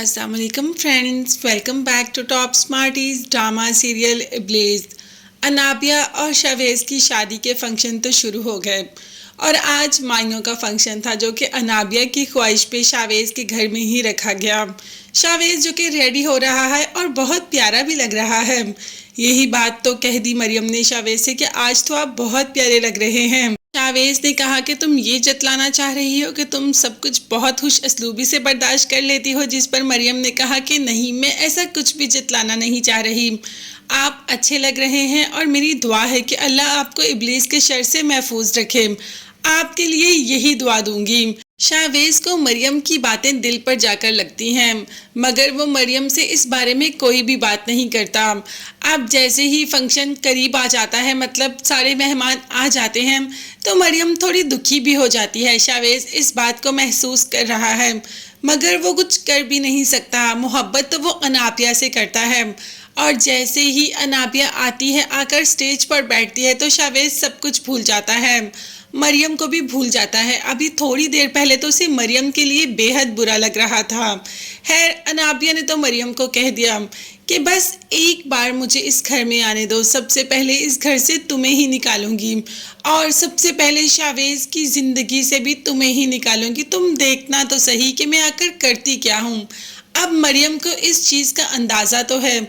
अस्सलाम वालेकुम friends, welcome back to top smarties drama serial Iblees. Anabia और शावेज़ की शादी के फंक्शन तो शुरू हो गए और आज माइयों का फंक्शन था जो कि अनाबिया की ख्वाहिश पे शावेज़ के घर में ही रखा गया। शावेज़ जो कि रेडी हो रहा है और बहुत प्यारा भी लग रहा है। यही बात तो कह दी मरियम ने शावेज़ से कि आज तो आप बहुत प्यारे लग रहे हैं। शावेज़ ने कहा कि तुम ये जतलाना चाह रही हो कि तुम सब कुछ बहुत खुश असलूबी से बर्दाश्त कर लेती हो, जिस पर मरियम ने कहा कि नहीं, मैं ऐसा कुछ भी जतलाना नहीं चाह रही। आप अच्छे लग रहे हैं और मेरी दुआ है कि अल्लाह आपको इब्लीस के शर से महफूज रखे। आपके लिए यही दुआ दूंगी। शावेज़ को मरियम की बातें दिल पर जाकर लगती हैं, मगर वो मरियम से इस बारे में कोई भी बात नहीं करता। अब जैसे ही फंक्शन करीब आ जाता है, मतलब सारे मेहमान आ जाते हैं, तो मरियम थोड़ी दुखी भी हो जाती है। शावेज़ इस बात को महसूस कर रहा है, मगर वो कुछ कर भी नहीं सकता। मोहब्बत तो वो अनाबिया से करता है और जैसे ही अनाबिया आती है, आकर स्टेज पर बैठती है, तो शावेज़ सब कुछ भूल जाता है, मरियम को भी भूल जाता है। अभी थोड़ी देर पहले तो उसे मरियम के लिए बेहद बुरा लग रहा था। खैर, अनाबिया ने तो मरियम को कह दिया कि बस एक बार मुझे इस घर में आने दो, सबसे पहले इस घर से तुम्हें ही निकालूंगी और सबसे पहले शावेज़ की ज़िंदगी से भी तुम्हें ही निकालूंगी। तुम देखना तो सही कि मैं आकर करती क्या हूँ। अब मरियम को इस चीज़ का अंदाज़ा तो है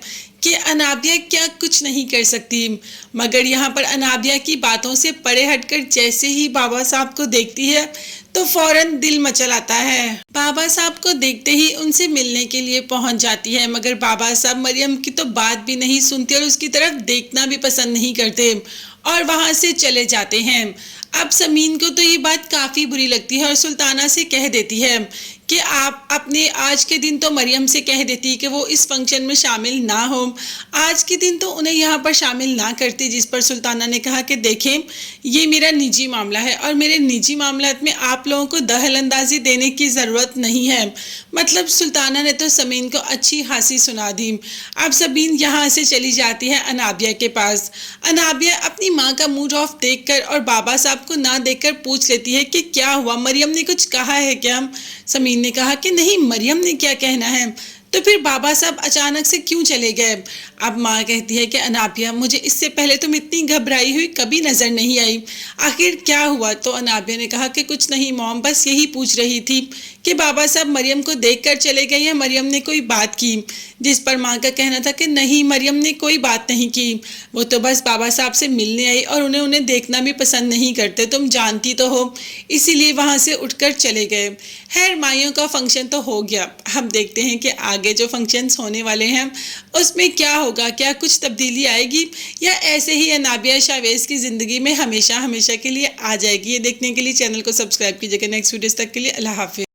कि अनाबिया क्या कुछ नहीं कर सकती, मगर यहाँ पर अनाबिया की बातों से परे हटकर जैसे ही बाबा साहब को देखती है तो फौरन दिल मचल आता है। बाबा साहब को देखते ही उनसे मिलने के लिए पहुंच जाती है, मगर बाबा साहब मरियम की तो बात भी नहीं सुनते और उसकी तरफ देखना भी पसंद नहीं करते और वहां से चले जाते हैं। अब समीन को तो ये बात काफ़ी बुरी लगती है और सुल्ताना से कह देती है कि आप अपने आज के दिन तो मरियम से कह देती कि वो इस फंक्शन में शामिल ना हो, आज के दिन तो उन्हें यहाँ पर शामिल ना करती। जिस पर सुल्ताना ने कहा कि देखें, ये मेरा निजी मामला है और मेरे निजी मामलात में आप लोगों को दखल अंदाजी देने की ज़रूरत नहीं है। मतलब सुल्ताना ने तो समीन को अच्छी हंसी सुना दी। अब समीन यहाँ से चली जाती है अनाबिया के पास। अनाबिया अपनी माँ का मूड ऑफ देखकर और बाबा साहब को ना देखकर पूछ लेती है कि क्या हुआ, मरियम ने कुछ कहा है क्या? समीन ने कहा कि नहीं, मरियम ने क्या कहना है, तो फिर बाबा साहब अचानक से क्यों चले गए? अब माँ कहती है कि अनाबिया, मुझे इससे पहले तुम इतनी घबराई हुई कभी नज़र नहीं आई, आखिर क्या हुआ? तो अनाबिया ने कहा कि कुछ नहीं मॉम, बस यही पूछ रही थी कि बाबा साहब मरियम को देखकर चले गए या मरियम ने कोई बात की? जिस पर माँ का कहना था कि नहीं, मरियम ने कोई बात नहीं की, वो तो बस बाबा साहब से मिलने आई और उन्हें देखना भी पसंद नहीं करते, तुम जानती तो हो, इसीलिए वहाँ से उठकर चले गए। खैर, माइयों का फंक्शन तो हो गया। हम देखते हैं कि आगे जो फंक्शंस होने वाले हैं उसमें क्या होगा, क्या कुछ तब्दीली आएगी या ऐसे ही अनाबिया शावेज़ की ज़िंदगी में हमेशा हमेशा के लिए आ जाएगी। ये देखने के लिए चैनल को सब्सक्राइब कीजिएगा। नेक्स्ट वीडियोस तक के लिए अल्लाह हाफिज़।